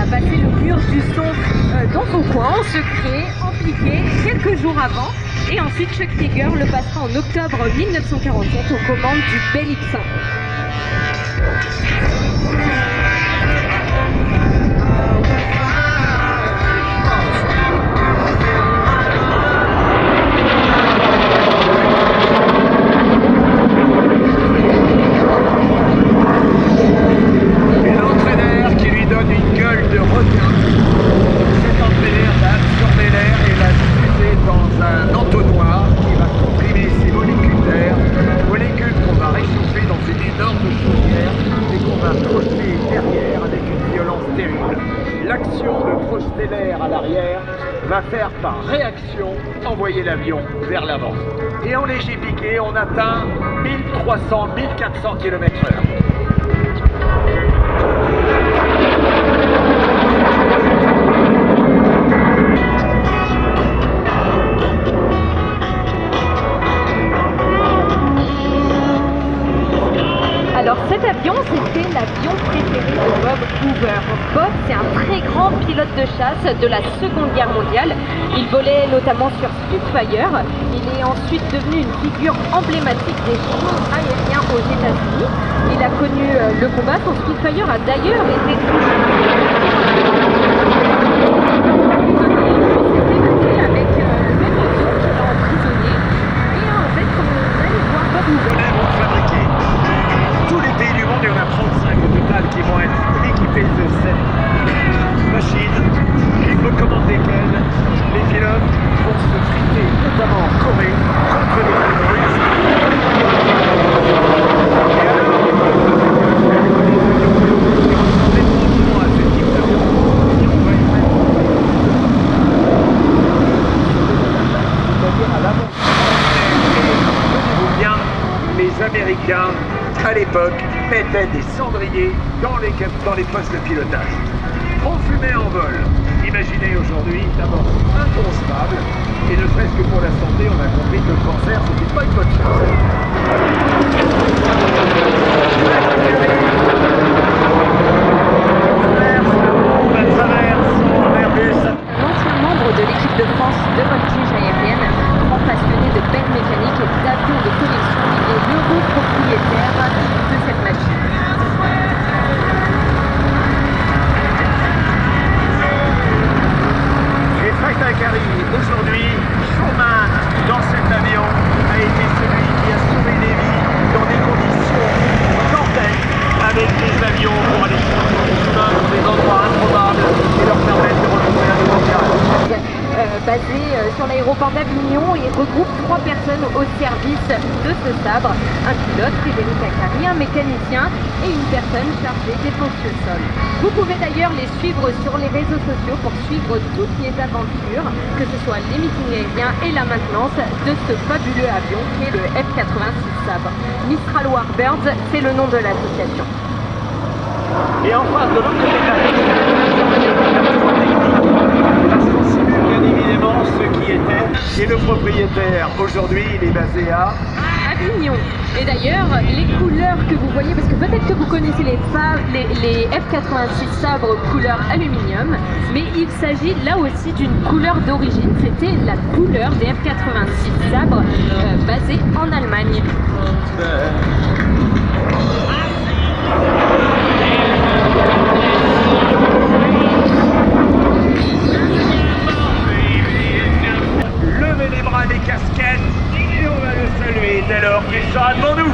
passer le mur du son dans son coin, en secret, en piqué, quelques jours avant. Et ensuite, Chuck Yeager le passera en octobre 1947 aux commandes du Bell X1. Va faire par réaction envoyer l'avion vers l'avant. Et en léger piqué, on atteint 1300-1400 km/h. Alors cet avion, c'était l'avion préféré de Bob Hoover. Bob, c'est un très grand pilote de chasse de la Seconde Guerre mondiale. Il volait notamment sur Spitfire. Il est ensuite devenu une figure emblématique des shows aériens aux États-Unis. Il a connu le combat. Son Spitfire a d'ailleurs été avec le même avion qui l'a emprisonné. Et en fait, comme vous allez voir, Bob Hoover tous les pays du monde, il y en a 35 au total qui vont être équipés de cette machine, aux commandes desquelles les pilotes vont se friter, notamment en Corée, contre les terroristes. Et alors, à ce type d'avion, on va y mettre c'est-à-dire à l'avant. Tenez-vous bien, les Américains à l'époque, mettaient des cendriers dans les postes de pilotage. On fumait en vol. Imaginez aujourd'hui, d'abord, inconcevable, et ne serait-ce que pour la santé, on a compris que le cancer, c'était pas une bonne chose. L'ancien membre de l'équipe de France de voltige aérienne, grand passionné de belles mécaniques et d'avions de collection, il est l'heureux propriétaire de cette machine. Et Fredakari, aujourd'hui, showman dans cet avion, a été celui qui a sauvé des vies dans des conditions dantesques avec des avions pour aller chercher des humains dans des endroits improbables et leur permettre de retrouver un nouveau virage. Basé sur l'aéroport d'Avignon et regroupe 3 personnes au service de ce sabre, un pilote, Frédéric Acari, un mécanicien et une personne chargée des fonctions au sol. Vous pouvez d'ailleurs les suivre sur les réseaux sociaux pour suivre toutes les aventures, que ce soit les meetings aériens et la maintenance de ce fabuleux avion qui est le F-86 Sabre. Mistral Warbirds, c'est le nom de l'association. Et en face de l'autre côté de la piste, parce qu'on simule bien évidemment ce qui était. Et le propriétaire, aujourd'hui, il est basé à Avignon. Et d'ailleurs, les couleurs que vous voyez, parce que peut-être que vous connaissez les F-86 Sabre couleur aluminium, mais il s'agit là aussi d'une couleur d'origine. C'était la couleur des F-86 Sabre basés en Allemagne. Levez les bras des casquettes et on va le saluer dès lors qu'il sera devant nous.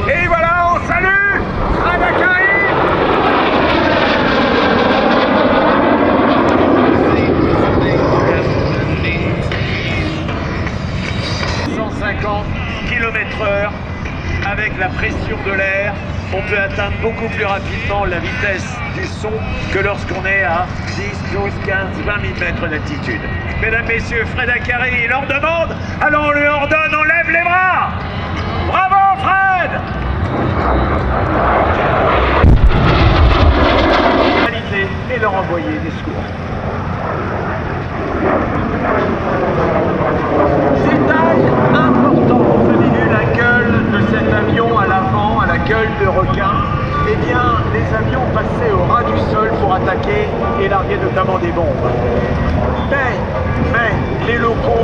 Et voilà, on salue Fredakari. 150 km/h. Avec la pression de l'air, on peut atteindre beaucoup plus rapidement la vitesse du son que lorsqu'on est à 10, 12, 15, 20 000 mètres d'altitude. Mesdames, Messieurs, Fredakari, il leur demande, alors on lui ordonne, on lève les bras. Bravo Fred. Et leur envoyer des secours.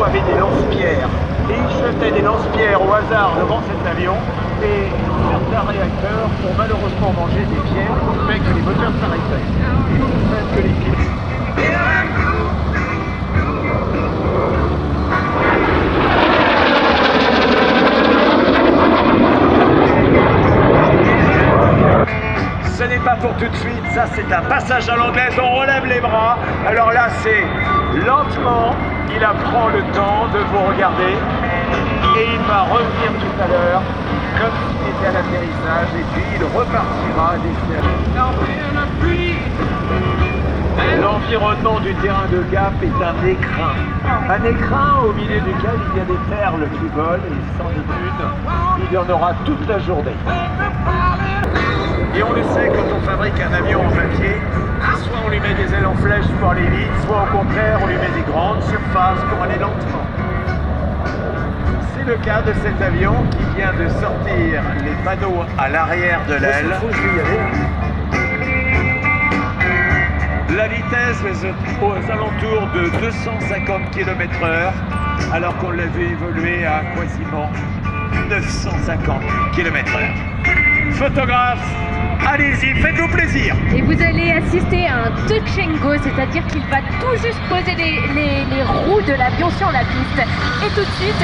avait des lance-pierres. Et il jetait des lance-pierres au hasard devant cet avion. Et certains réacteurs ont malheureusement mangé des pierres qui ont fait que les moteurs s'arrêtaient. Même que les pilotes. Ce n'est pas pour tout de suite, ça c'est un passage à l'anglaise, on relève les bras. Alors là c'est lentement, il apprend le temps de vous regarder et il va revenir tout à l'heure comme s'il était à l'atterrissage et puis il repartira des. L'environnement du terrain de Gap est un écrin. Un écrin au milieu duquel il y a des perles qui volent et sans doute il y en aura toute la journée. Et on le sait, quand on fabrique un avion en papier, soit on lui met des ailes en flèche pour aller vite, soit au contraire on lui met des grandes surfaces pour aller lentement. C'est le cas de cet avion qui vient de sortir les panneaux à l'arrière de l'aile. La vitesse est aux alentours de 250 km/h, alors qu'on l'a vu évoluer à quasiment 950 km/h. Photographe, allez-y, faites-vous plaisir. Et vous allez assister à un touch and go, c'est-à-dire qu'il va tout juste poser les roues de l'avion sur la piste. Et tout de suite,